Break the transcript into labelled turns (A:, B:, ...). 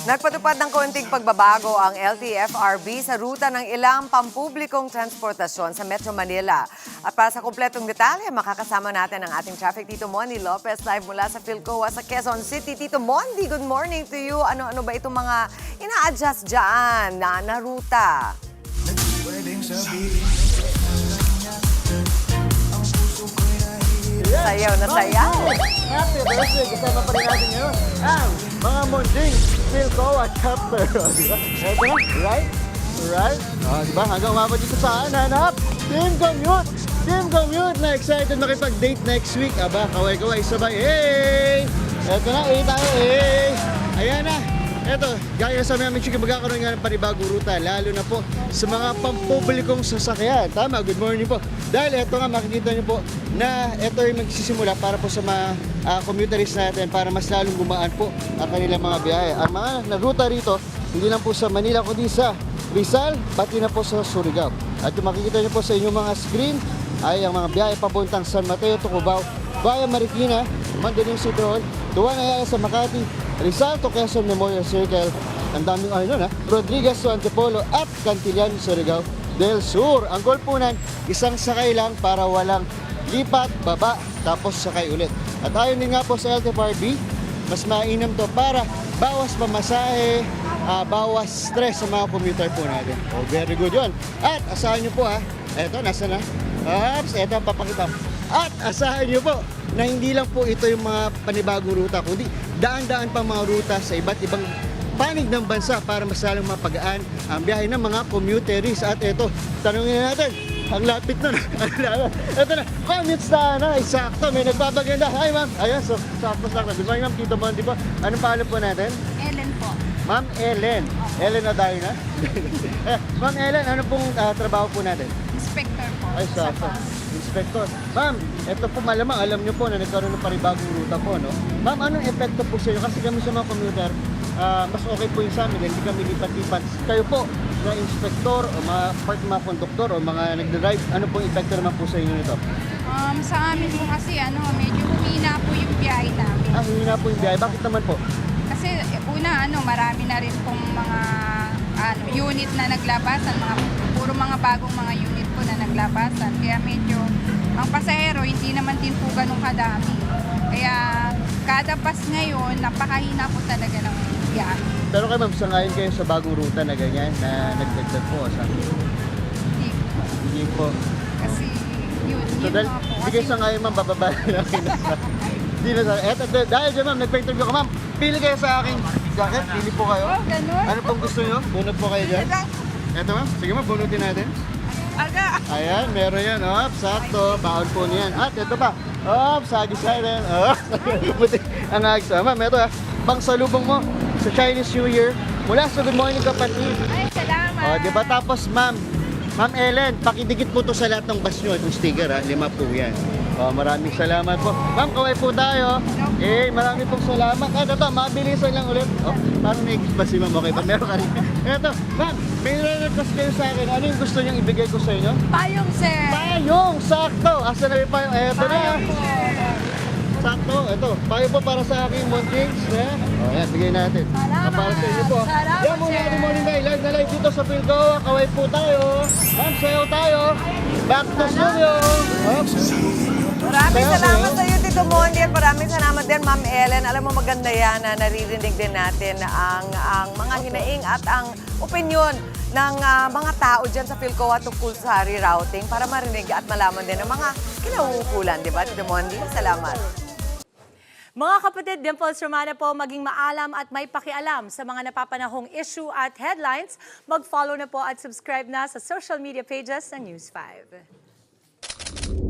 A: Nagpatupad ng konting pagbabago ang LTFRB sa ruta ng ilang pampublikong transportasyon sa Metro Manila. At para sa kumpletong detalye, makakasama natin ang ating traffic Tito Mondi Lopez live mula sa Philcoa sa Quezon City. Tito Mondi, good morning to you. Ano ba itong mga ina-adjust dyan na ruta? Sayaw na sayaw.
B: Happy birthday! Kasama pa rin natin ngayon ang mga Monding Philcoa chapter. Diba? Ito na, right? Right? Diba? Hanggang umabot dito sa hanap. Team Commute! Team Commute na excited makipag-date next week. Aba, kaway-kaway sabay. Hey! Ito na, tayo. Hey! Ayan na. Eto, gaya sa mga Michigan, magkakaroon nga ng panibagong ruta, lalo na po sa mga pampublikong sasakyan. Tama, good morning po. Dahil eto nga, makikita niyo po na eto ay magsisimula para po sa mga commuters natin para mas lalong gumaan po ang kanilang mga biyahe. Ang mga ruta rito, hindi lang po sa Manila, kundi sa Rizal, pati na po sa Surigao. At yung makikita niyo po sa inyong mga screen ay ang mga biyahe papuntang San Mateo to Cubao, via Marikina, Mandaluyong City Hall, Tuwan Ayala sa Makati, Rizal to Quezon Memorial Circle, ang daming Rodriguez to Antipolo at Cantillon, Surigao del Sur. Ang goal po nan, isang sakay lang para walang lipat, baba, tapos sakay ulit. At ayon din nga po sa LTFRB, mas mainam to para bawas pamasahe, bawas stress sa mga commuter po natin. Oh, very good yun. At asahan nyo po eto, nasa na? Eto, papakita. At asahan nyo po na hindi lang po ito yung mga panibagong ruta, kundi daan-daan pa mga ruta sa iba't ibang panig ng bansa para mas lalong mapagaan ang biyahe ng mga commuteries. At ito, tanungin natin, ang lapit na. Ito na, commutes na, sakto, may nagpapaganda. Hi ma'am, ayan, sakto. Good morning ma'am, Tito Mondi po. Anong pangalan po natin?
C: Ellen po.
B: Ma'am Ellen. Ellen Odayo na? Ma'am Ellen, ano pong trabaho po natin?
C: Inspector po.
B: Ay, sakto. Inspector. Ma'am, ito po malamang, alam nyo po na nagkaroon ng panibagong ruta po, no? Ma'am, anong epekto po sa inyo? Kasi kami sa mga commuter, mas okay po yung sa amin, hindi kami lipat-lipat. Kayo po, na inspector o mga konduktor o mga nagdadrive, ano pong epekto naman po sa inyo nito?
C: Sa amin po kasi, medyo humina po yung biyahe namin.
B: Humina po yung biyahe. Bakit naman po?
C: Kasi una, marami na rin pong mga unit na naglabasan, puro mga bagong mga unit po na naglabasan. Kaya medyo, ang pasahero, hindi naman din po ganun kadami. Kaya kada pas ngayon, napakahina po talaga ng biyahe.
B: Pero kayo ma'am, sangayon kayo sa bagong ruta na ganyan, na nagdagdag po sa Hindi po.
C: Kasi yun
B: So dahil,
C: nga po.
B: hindi kayo sangayon ma'am, bababa na Hindi na sa... Eto, dahil dyan ma'am, nagpa-interview ka ma'am, pili kayo sa aking jacket, pili po kayo.
C: Oh, ganun?
B: Ano pong gusto nyo? Bunot po kayo dyan. Eto ma'am, sige ma'am, bunutin natin.
C: Aga!
B: Ayan, meron yan. Sakto. Baon po niyan. At ito pa. Sagis na rin. Buti ang agis. Ma'am, ito pangsalubong mo sa Chinese New Year mula sa Good Morning Kapatid.
C: Ay, salamat!
B: Diba? Tapos, Ma'am Ellen, pakidikit po to sa lahat ng bus nyo. Itong sticker, 5 po yan. Maraming salamat po. Ma'am, kaway po tayo. Maraming pong salamat. Ito, mabilisan lang ulit. Parang naigis ba si Ma'am? Okay ba? Meron ka rin. Ito, Ma'am, may request kayo sa akin. Ano yung gusto niyang ibigay ko sa inyo?
C: Payong, sir!
B: Payong! Sakto! Asa na yung payong? Eto na. Sakto. Ito, payong po para sa aking Montings. Ayan, bigay natin.
C: Salamat!
B: Para sa inyo po.
C: Salamat,
B: Yan muna
C: sir!
B: ating morning day. Live na live dito sa Philcoa. Kaway po tayo. Ma'am, sayaw tayo. Back to studio.
A: Maraming salamat sa iyo, Tito Mondi, at maraming salamat din, Ma'am Ellen. Alam mo, maganda yan na naririnig din natin ang mga hinaing at ang opinyon ng mga tao dyan sa Philcoa tungkol sa rerouting para marinig at malaman din ang mga kinauukulan, di ba, Tito Mondi? Salamat.
D: Mga kapatid, Dimples Romana po, maging maalam at may pakialam sa mga napapanahong issue at headlines. Mag-follow na po at subscribe na sa social media pages ng News 5.